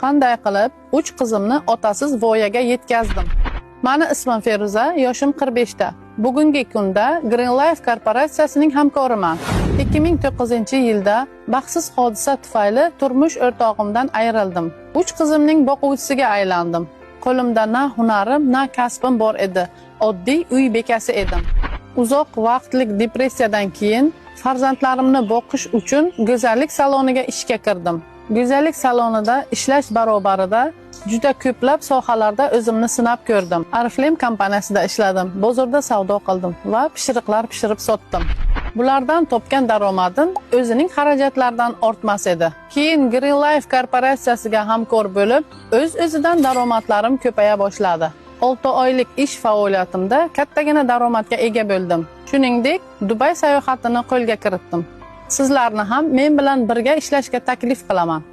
qanday qilib 3 qizimni otasiz voyaga yetkazdim. Mani ismim Feruza, yoshim 45 ta. Bugungi kunda Green Life korporatsiyasining hamkoriman. 2009-yilda baxtsiz hodisa tufayli turmush o'rtog'imdan ayrildim. 3 qizimning boquvchisiga aylandim. Qo'limda na hunarim, na kasbim bor edi. Oddiy uy bekasi edim. Uzoq vaqtlik depressiyadan keyin farzandlarimni boqish uchun go'zallik saloniga ishga kirdim. Go'zallik salonida ishlash barobarida juda ko'plab sohalarda o'zimni sinab ko'rdim. Oriflame kompaniyasida ishladim, bozorda savdo qildim va pishiriqlar pishirib sotdim. Bulardan topgan daromadim o'zining xarajatlaridan ortmas edi. Keyin Green Life korporatsiyasiga hamkor bo'lib, o'z-o'zidan daromadlarim ko'paya boshladi. 6 oylik ish faoliyatimda kattagina daromadga ega bo'ldim. Shuningdek, Dubay sayohatini qo'lga kiritdim. Sizlarni ham men bilan birga ishlashga taklif qilaman.